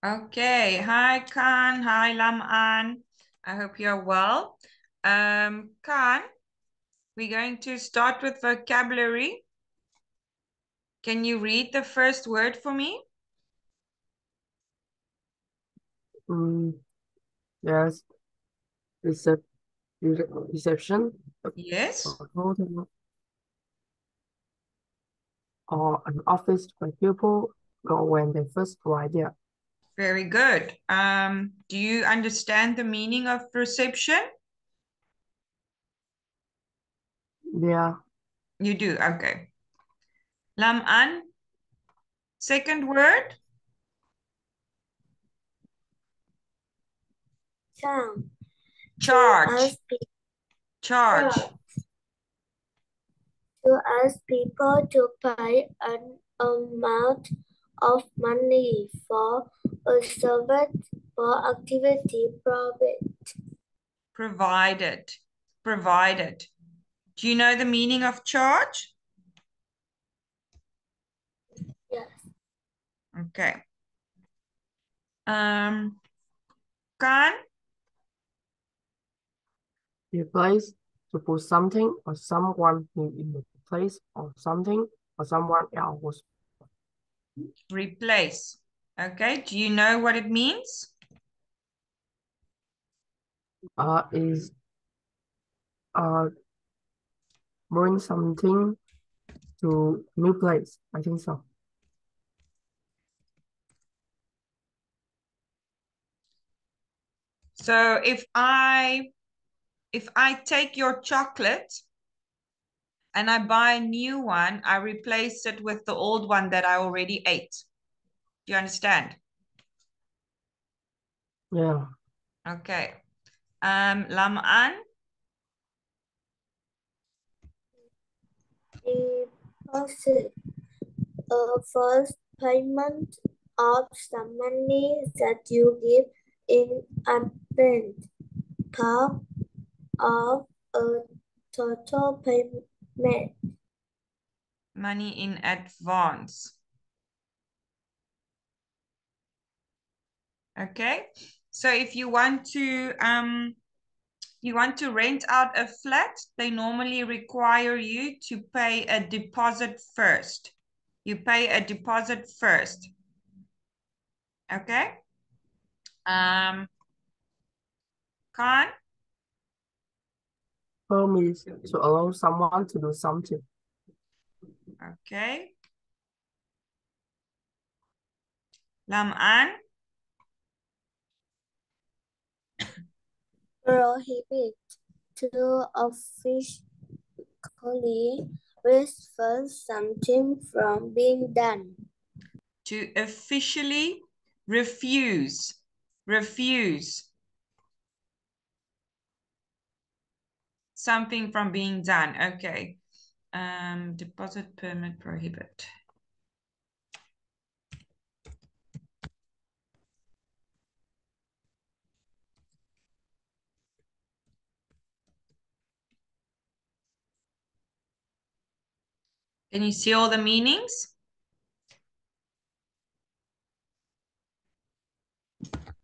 Okay. Hi, Khan. Hi, Lam-an. I hope you're well. Khan, we're going to start with vocabulary. Can you read the first word for me? Yes, recep reception, Yes. a hotel, or an office where people go when they first arrive there. Very good. Do you understand the meaning of reception? Yeah, You do. Okay. Lam-an, second word? Charge. Charge. Charge. To ask people to pay an amount of money for a service or activity Provided. Provided. Do you know the meaning of charge? Yes. Okay. Khan, replace, to put something or someone new in the place of something or someone else. replace. Okay. Do you know what it means? Is bring something to new place. I think so. So if I take your chocolate and I buy a new one, I replace it with the old one that I already ate. Do you understand? Yeah, Okay. Lam-an, Deposit. A first payment of some money that you give in advance. Part of a total payment. money in advance. Okay. So if you want to rent out a flat, they normally require you to pay a deposit first. You pay a deposit first. Okay. Khan, permit, to allow someone to do something. okay. Lam-an, Prohibit. To officially refer something from being done. to officially refuse. Refuse something from being done. Okay. Deposit permit prohibit. Can you see all the meanings?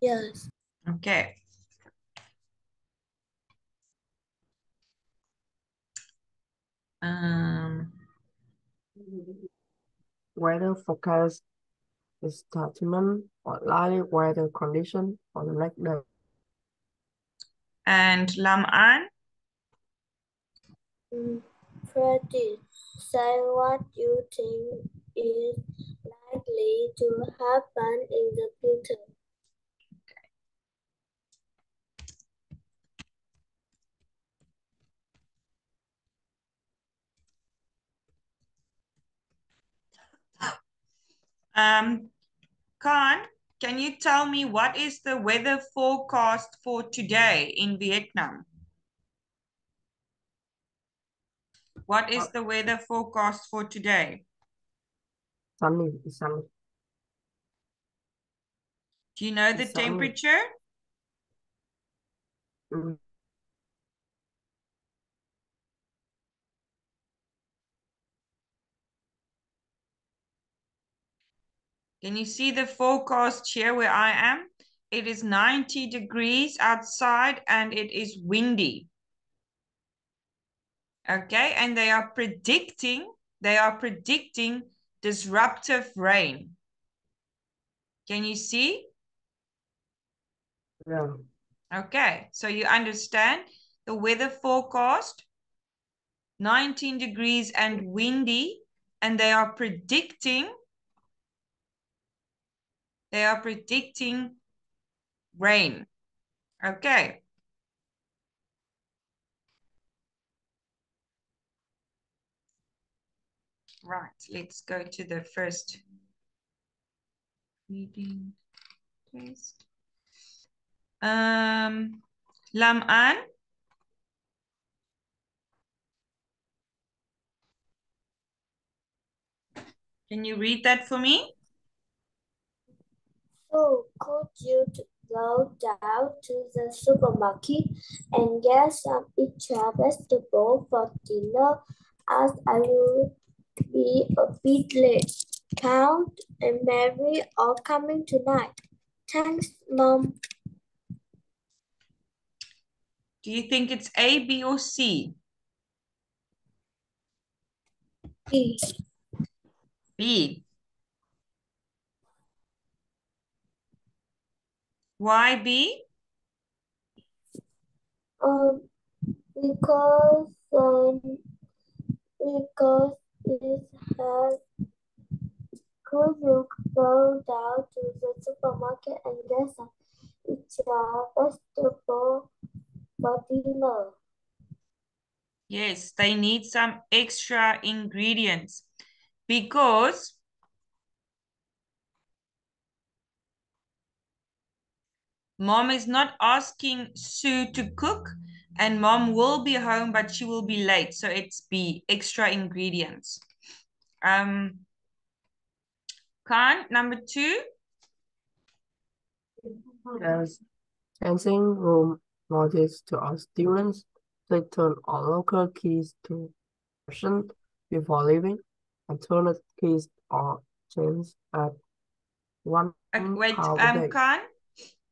Yes. Okay. Weather forecast is statement or likely weather condition for the next day. And Lam-an, Practice. Say what you think is likely to happen in the future. Khan, can you tell me what is the weather forecast for today in Vietnam? What is the weather forecast for today? Sunny, sunny, Do you know the sunny. temperature? Mm, Can you see the forecast here where I am? It is 90 degrees outside and it is windy. Okay, and they are predicting disruptive rain. Can you see? Yeah. Okay, so you understand the weather forecast, 19 degrees and windy, and they are predicting rain. Okay. Right, let's go to the first reading test. Lam-An, can you read that for me? So, could you go down to the supermarket and get some extra vegetable for dinner, as I will be a bit late? Count and Mary are coming tonight. Thanks, Mom. Do you think it's A, B, or C? B. B. Why B? Because because it has. Could you go down to the supermarket and get some extra vegetable for dinner? Yes, they need some extra ingredients because Mom is not asking Sue to cook and Mom will be home, but she will be late. So it's B, extra ingredients. Khan, number 2. As changing room notice to our students, please turn all local keys to option before leaving, and turn the keys are changed at Wait, £1 a day. Khan,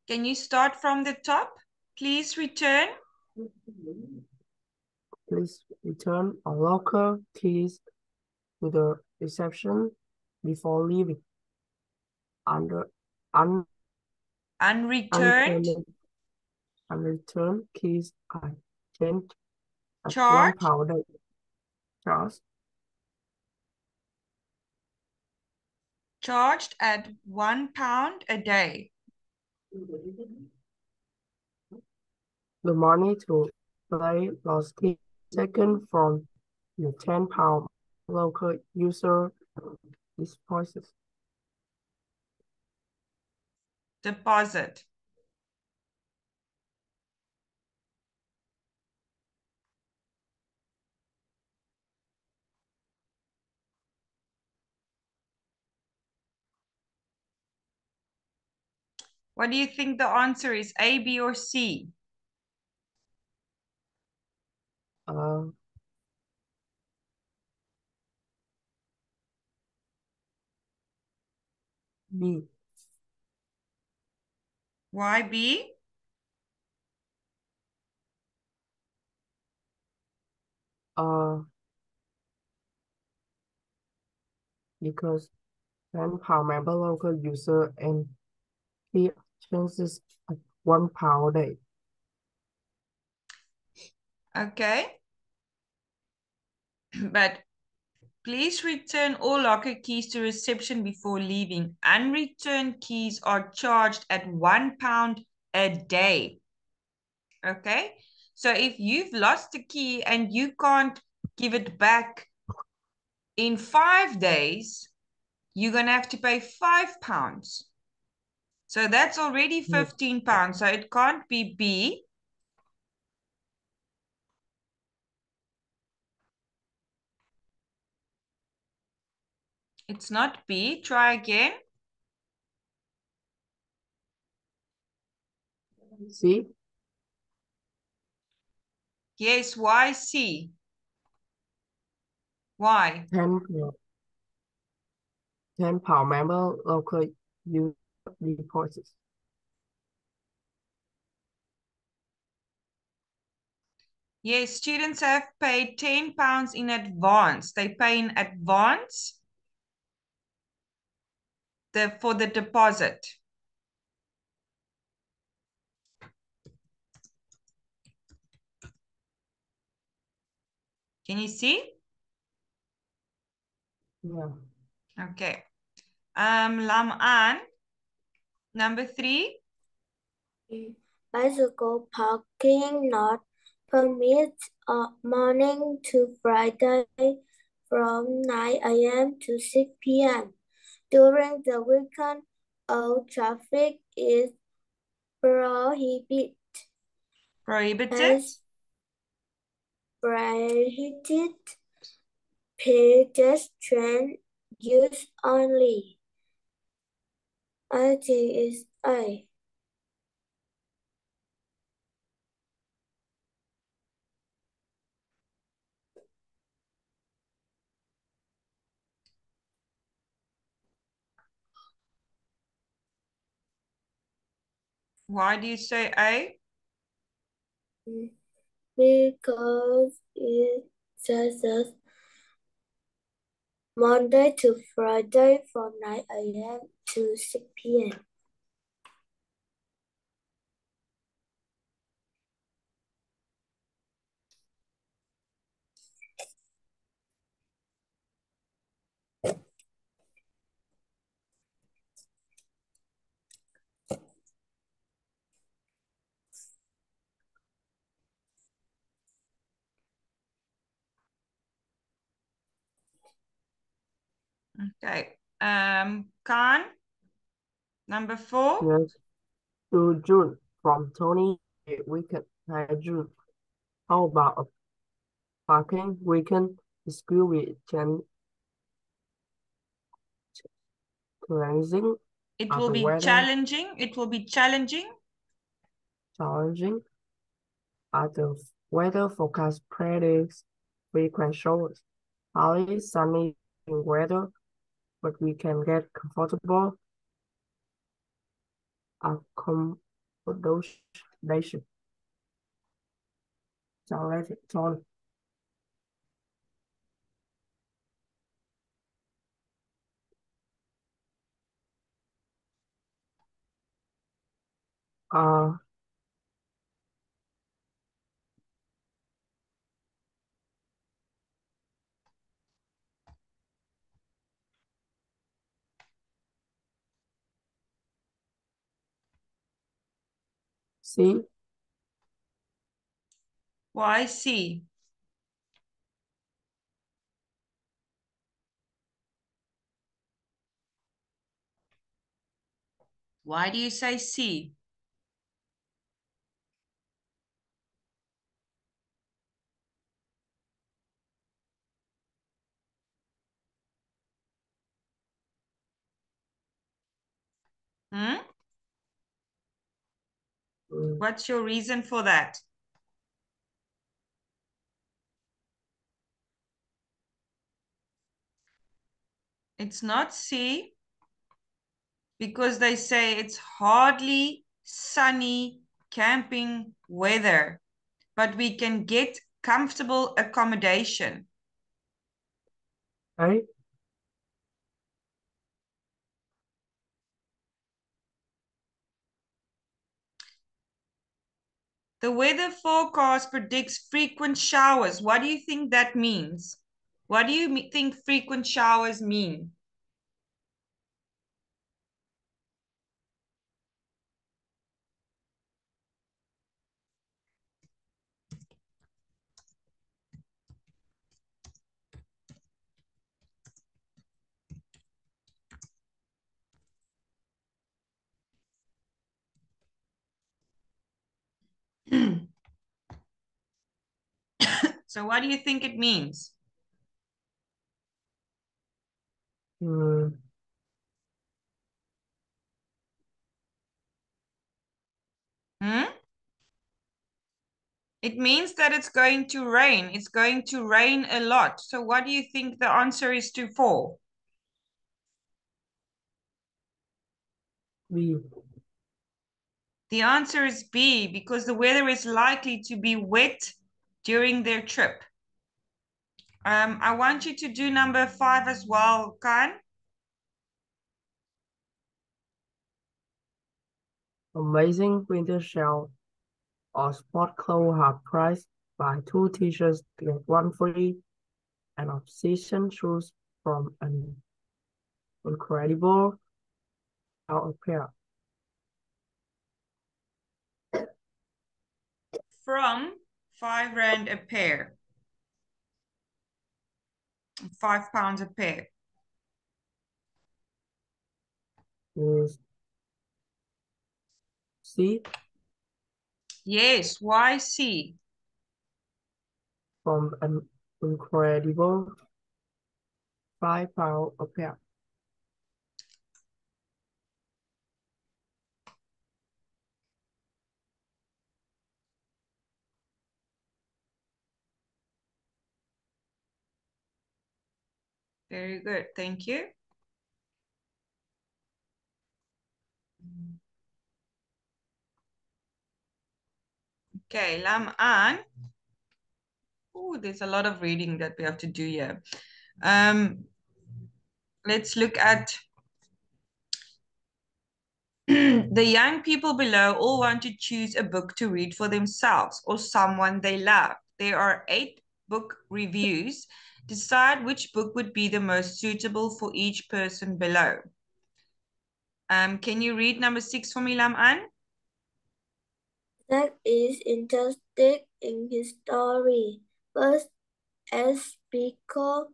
can you start from the top? Please return. Please return all local keys to the reception before leaving. Unreturned. Unreturned keys are changed at Charge. £1 a day. Charged at £1 a day. The money to play lost key taken from your £10 local user deposits. Deposit. What do you think the answer is? A, B, or C? B. Why B? Because £10 member local user and he changes at £1 a day. Okay. But please return all locker keys to reception before leaving. Unreturned keys are charged at £1 a day. Okay. So if you've lost a key and you can't give it back in 5 days, you're going to have to pay £5. So that's already £15. So it can't be B. It's not B. Try again. C. Yes, why C? Why? 10-pound member local user deposits. Yes, students have paid £10 in advance. They pay in advance for the deposit. Can you see? Yeah. Okay. Lam-an, number 3. Bicycle parking not permitted morning to Friday from 9 a.m. to 6 p.m. During the weekend, all traffic is prohibited. Prohibited? Prohibited. Pedestrian use only. I think it's A. Why do you say A? Because it says us Monday to Friday from 9 a.m. to 6 p.m. Okay. Khan, number 4. Yes. To June from Tony weekend. Hi June. How about a parking weekend school with cleansing It are will the be weather challenging. It will be challenging. challenging? Are the weather forecast predicts frequent showers? Partly sunny weather, but we can get comfortable accommodation. Challenge. Uh, see, Why C? Why do you say C? Hmm? What's your reason for that? It's not C because they say it's hardly sunny camping weather, but we can get comfortable accommodation. right? The weather forecast predicts frequent showers. What do you think that means? What do you think frequent showers mean? So what do you think it means? Mm, Hmm? It means that it's going to rain. It's going to rain a lot. So what do you think the answer is to 4? B. The answer is B, because the weather is likely to be wet during their trip. I want you to do number 5 as well, Khan. Amazing winter shell or sport clothes half price. Buy 2 t-shirts, get 1 free. And off-season shoes from an incredible out of pair. From 5 rand a pair. £5 a pair. Is C. Yes, why C? From an incredible £5 a pair. Very good, thank you. Okay, Lam An. Oh, there's a lot of reading that we have to do here. Let's look at the young people below all want to choose a book to read for themselves or someone they love. There are 8 book reviews. Decide which book would be the most suitable for each person below. Can you read number 6 for me, Lam An? That is interested in his story. First, as speaker,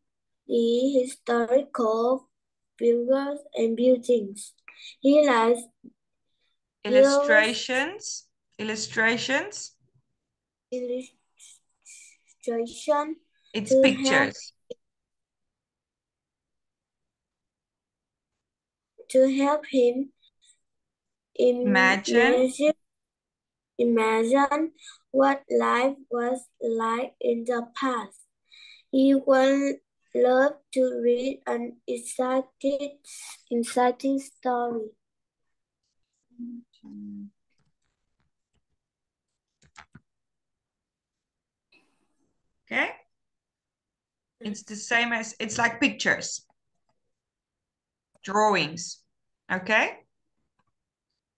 the historical figures and buildings. He likes Illustrations. illustration It's to pictures. help him Imagine. imagine what life was like in the past. He would love to read an exciting story. Okay. It's the same as, it's like pictures. Drawings. Okay.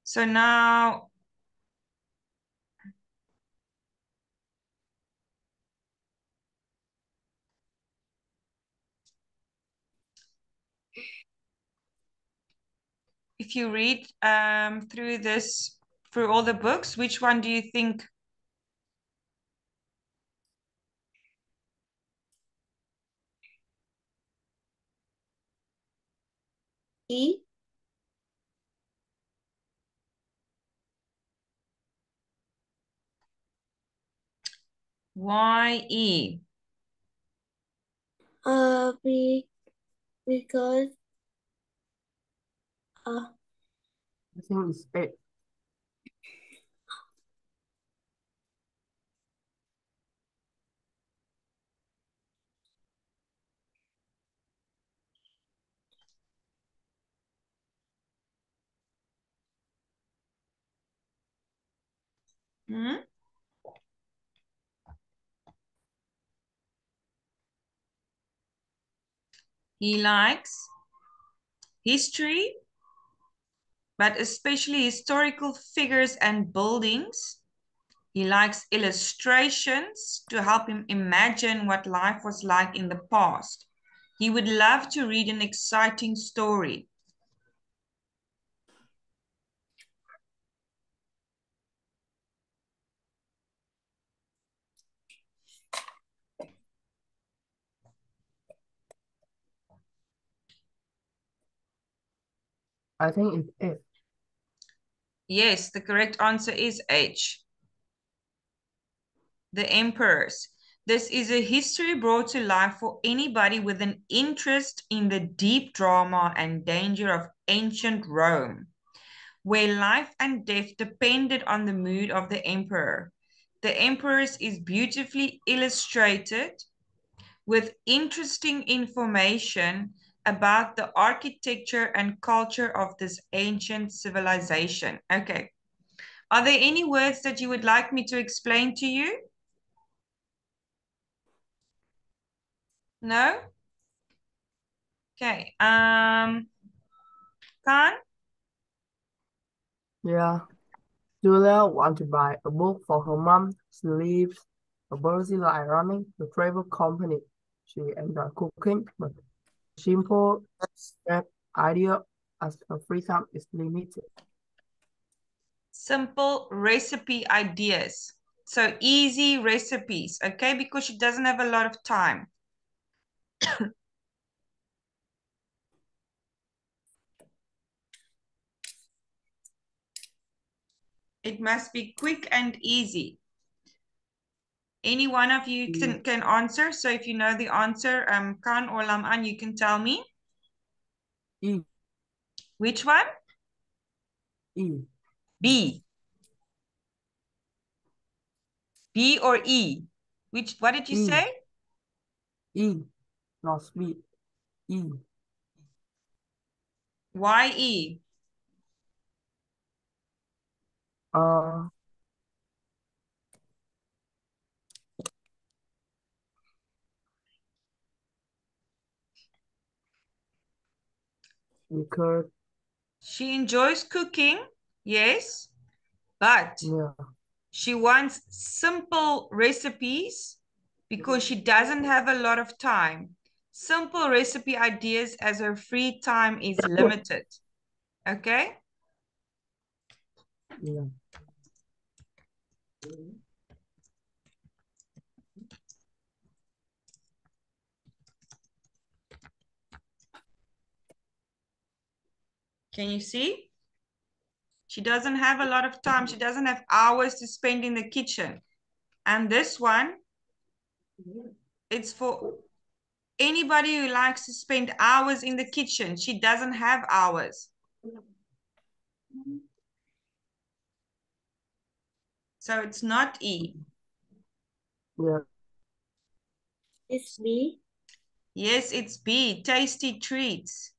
So now, if you read through all the books, which one do you think? E. Why E? Because I think it's A. Hmm? He likes history, but especially historical figures and buildings. He likes illustrations to help him imagine what life was like in the past. He would love to read an exciting story. I think it's A. Yes, the correct answer is H. The Emperors. This is a history brought to life for anybody with an interest in the deep drama and danger of ancient Rome, where life and death depended on the mood of the emperor. The Emperors is beautifully illustrated with interesting information about the architecture and culture of this ancient civilization. Okay. Are there any words that you would like me to explain to you? No? Okay. Khan? Yeah. Julia wants to buy a book for her mom. She leaves a busy life running the travel company. She enjoys cooking, but simple step idea as her free time is limited. Simple recipe ideas. So easy recipes, okay? Because she doesn't have a lot of time. It must be quick and easy. Any one of you can answer. So if you know the answer, Khan or Lam'an, you can tell me. E. Which one? E. B. B or E? What did you E. say? E. Not sweet. E. Why E? Uh, because She enjoys cooking, yes, but yeah, she wants simple recipes because she doesn't have a lot of time. Simple recipe ideas as her free time is limited. Okay? yeah. Can you see? She doesn't have a lot of time. She doesn't have hours to spend in the kitchen. And this one, it's for anybody who likes to spend hours in the kitchen. She doesn't have hours. So it's not E. Yeah. It's B. Yes, it's B. Tasty treats.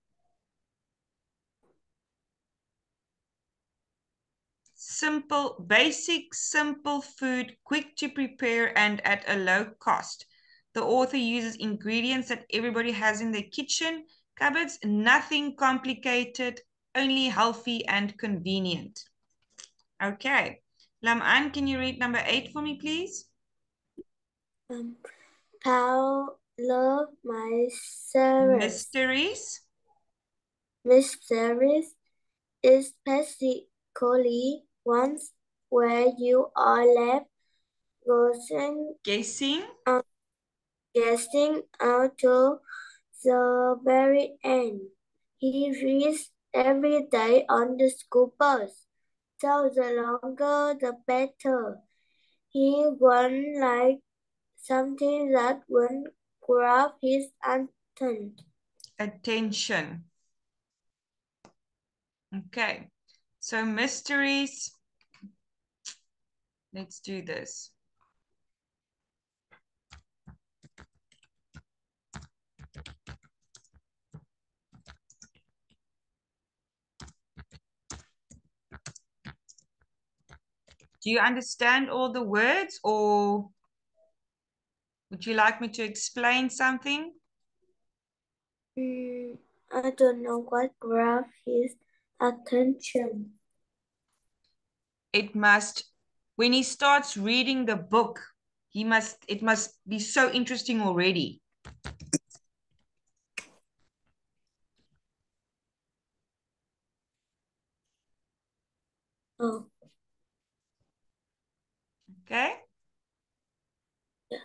Simple, basic, simple food, quick to prepare and at a low cost. The author uses ingredients that everybody has in their kitchen cupboards, nothing complicated, only healthy and convenient. Okay. Lam'an, can you read number 8 for me, please? Paul love my service. Mysteries is basically ones where you are left Guessing guessing until the very end. He reads every day on the school bus, so the longer the better. He won't like something that won't grab his attention. Okay. So mysteries. Let's do this. Do you understand all the words or would you like me to explain something? I don't know what grab his attention. It must, when he starts reading the book, it must be so interesting already. Oh. Okay? Yeah.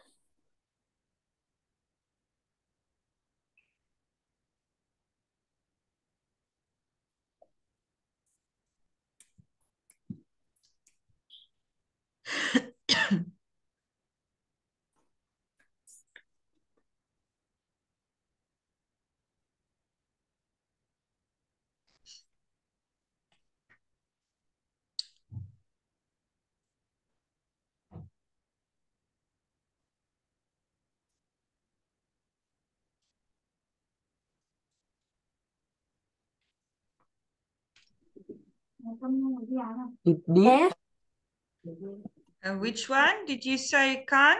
It did. F. Which one did you say, Khan?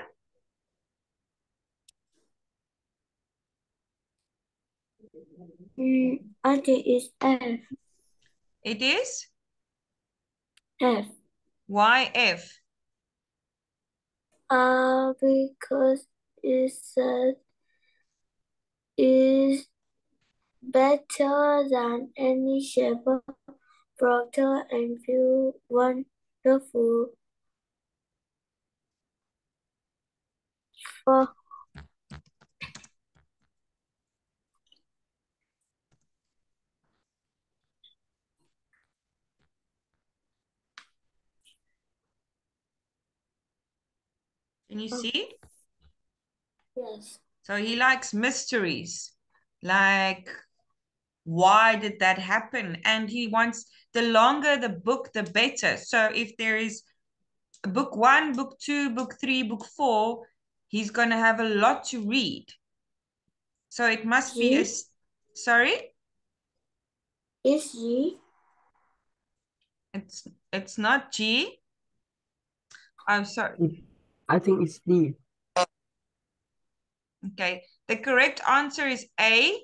I think it's F. It is? F. Why F? Because it is better than any shape, proctor, and feel wonderful for Can you see? yes. So he likes mysteries. Like, why did that happen? And he wants, the longer the book, the better. So if there is book 1, book 2, book 3, book 4, he's going to have a lot to read. So it must be a, G. sorry? Is G. It's not G. I'm sorry. I think it's D. Okay. The correct answer is A.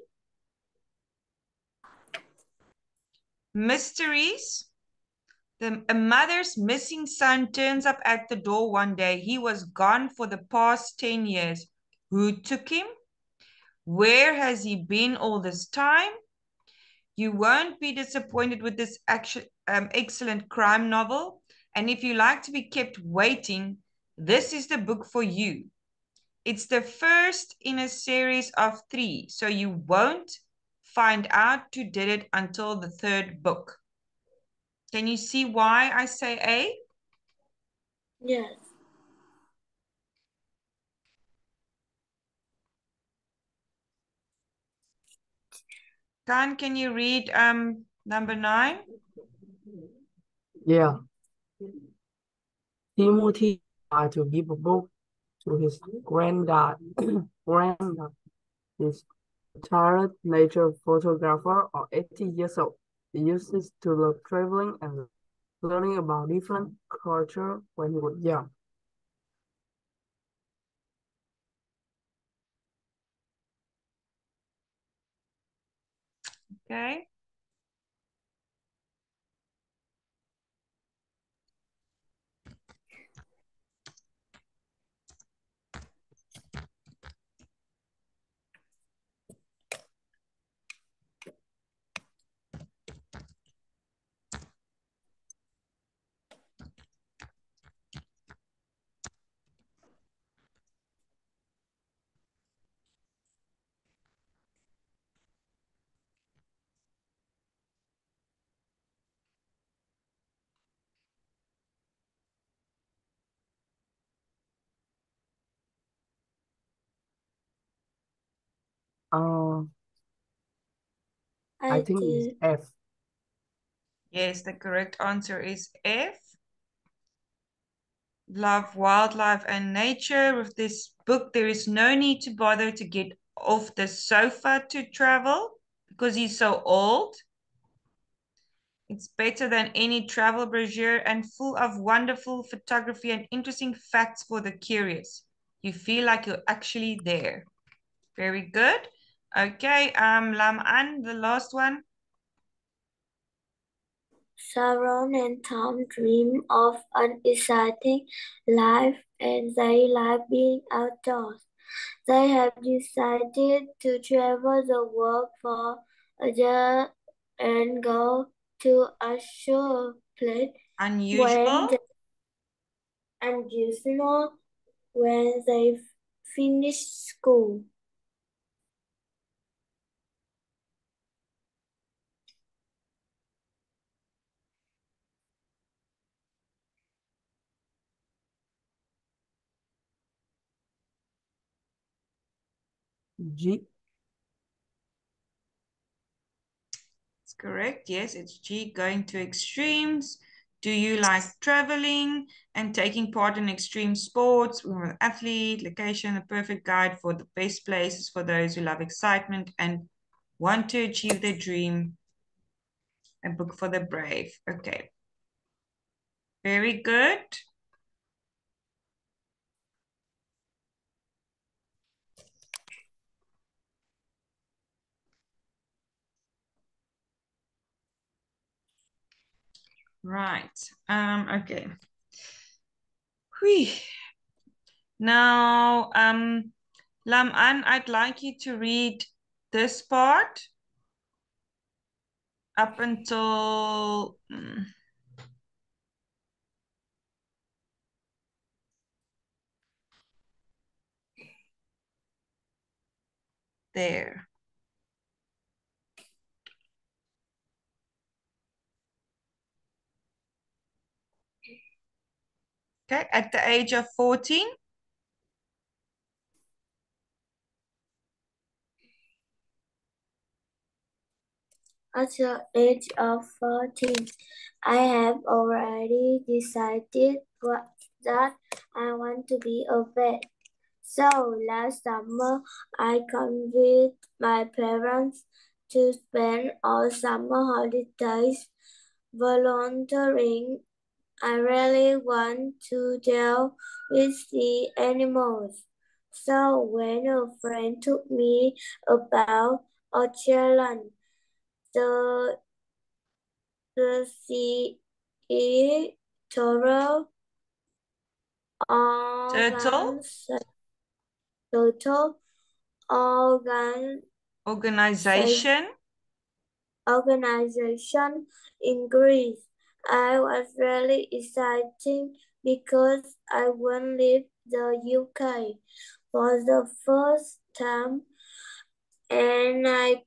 Mysteries. A mother's missing son turns up at the door one day. He was gone for the past 10 years. Who took him? Where has he been all this time? You won't be disappointed with this excellent crime novel. And if you like to be kept waiting, this is the book for you. It's the first in a series of 3, so you won't find out who did it until the 3rd book. Can you see why I say A? Yes. Can you read number 9? Yeah. Timothy tried to give a book to his granddad. His retired nature photographer or 80 years old. He used it to love traveling and learning about different culture when he was young. Okay. Uh, I I think it's did. F. Yes, the correct answer is F. Love wildlife and nature. With this book, there is no need to bother to get off the sofa to travel because he's so old. It's better than any travel brochure and full of wonderful photography and interesting facts for the curious. You feel like you're actually there. Very good. Okay, Lam-an, the last one. Sharon and Tom dream of an exciting life and they like being outdoors. They have decided to travel the world for a year and go to a show place Unusual. unusual when they finish school. G. It's correct. Yes, it's G, going to extremes. Do you like traveling and taking part in extreme sports? We're an athlete, location, the perfect guide for the best places for those who love excitement and want to achieve their dream. A book for the brave. Okay. Very good. Right. Okay. Whew. Now, Lam-An, I'd like you to read this part up until there. Okay, at the age of 14. At the age of 14, I have already decided that I want to be a vet. So last summer, I convinced my parents to spend all summer holidays volunteering. I really want to deal with the animals. So when a friend told me about a challenge, the sea turtle Turtle total organ organization. organization in Greece. I was really excited because I won't leave the UK for the first time, and and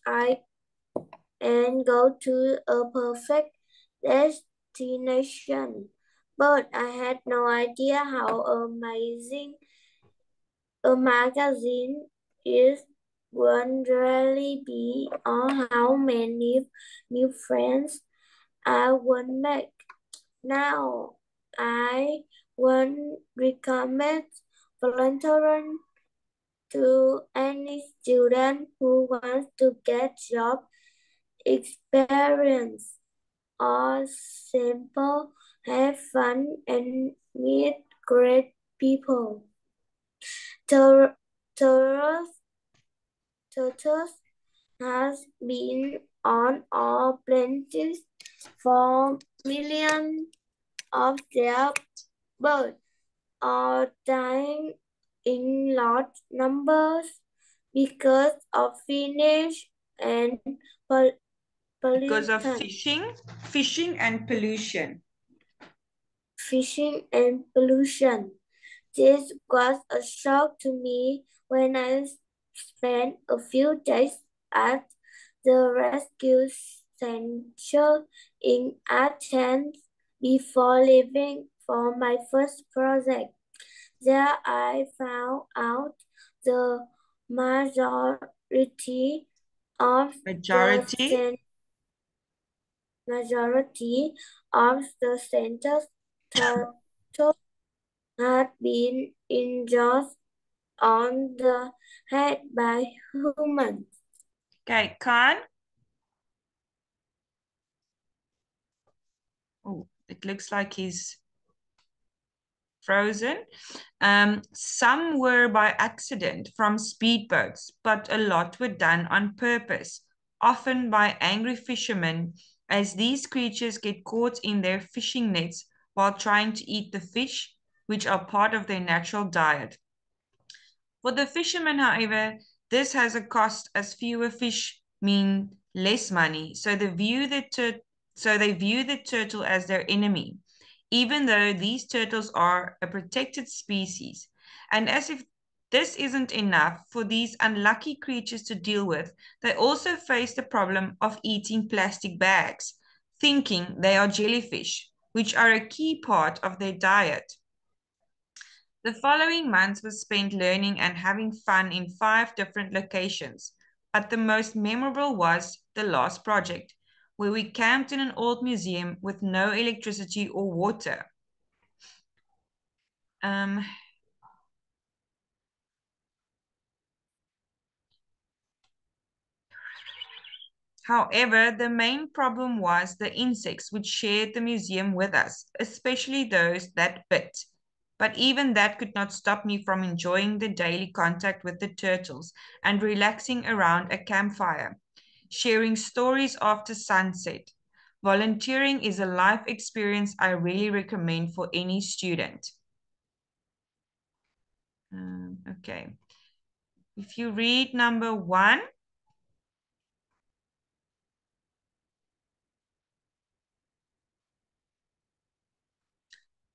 I go to a perfect destination. But I had no idea how amazing a magazine is would really be, or how many new friends I would make. Now, I would recommend volunteering to any student who wants to get job experience or simple have fun and meet great people. Tur- Turtles has been on our planet for millions of years, but are dying in large numbers because of finish and Because of pollution. fishing and pollution. Fishing and pollution. This was a shock to me when I spent a few days at the rescue center in Athens before leaving for my first project. There I found out the majority of the center's turtles had been injured on the head by humans. Okay, Khan. Oh, it looks like he's frozen. Some were by accident from speedboats, but a lot were done on purpose, often by angry fishermen, as these creatures get caught in their fishing nets while trying to eat the fish, which are part of their natural diet. For the fishermen, however, this has a cost, as fewer fish mean less money, so they view the turtle as their enemy, even though these turtles are a protected species. And as if this isn't enough for these unlucky creatures to deal with, they also face the problem of eating plastic bags, thinking they are jellyfish, which are a key part of their diet. The following months was spent learning and having fun in 5 different locations, but the most memorable was the last project, where we camped in an old museum with no electricity or water. However, the main problem was the insects which shared the museum with us, especially those that bit. But even that could not stop me from enjoying the daily contact with the turtles and relaxing around a campfire, sharing stories after sunset. Volunteering is a life experience I really recommend for any student. Okay. If you read number 1,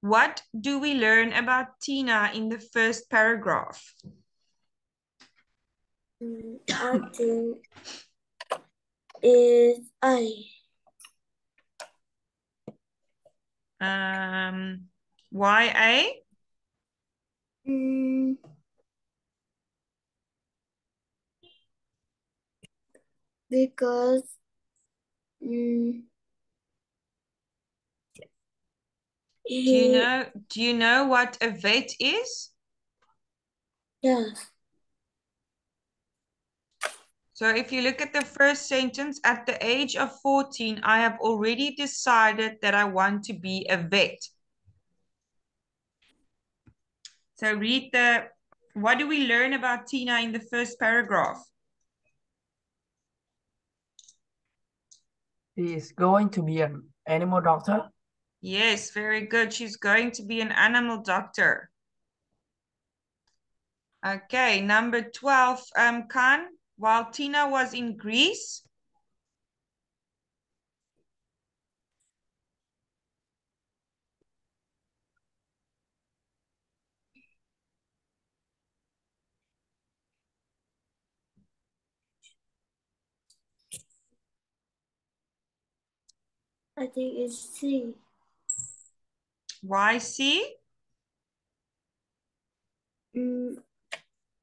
what do we learn about Tina in the first paragraph? I think is Why A? Because Do you know what a vet is? yes. So if you look at the first sentence, at the age of 14, I have already decided that I want to be a vet. So read what do we learn about Tina in the first paragraph? He is going to be an animal doctor. Yes, very good. She's going to be an animal doctor. Okay, number 12, Khan, while Tina was in Greece. I think it's C. Why C?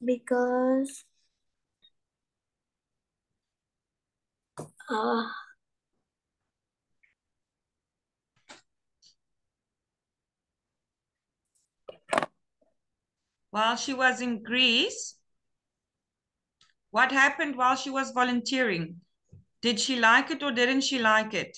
Because While she was in Greece, what happened while she was volunteering? Did she like it or didn't she like it?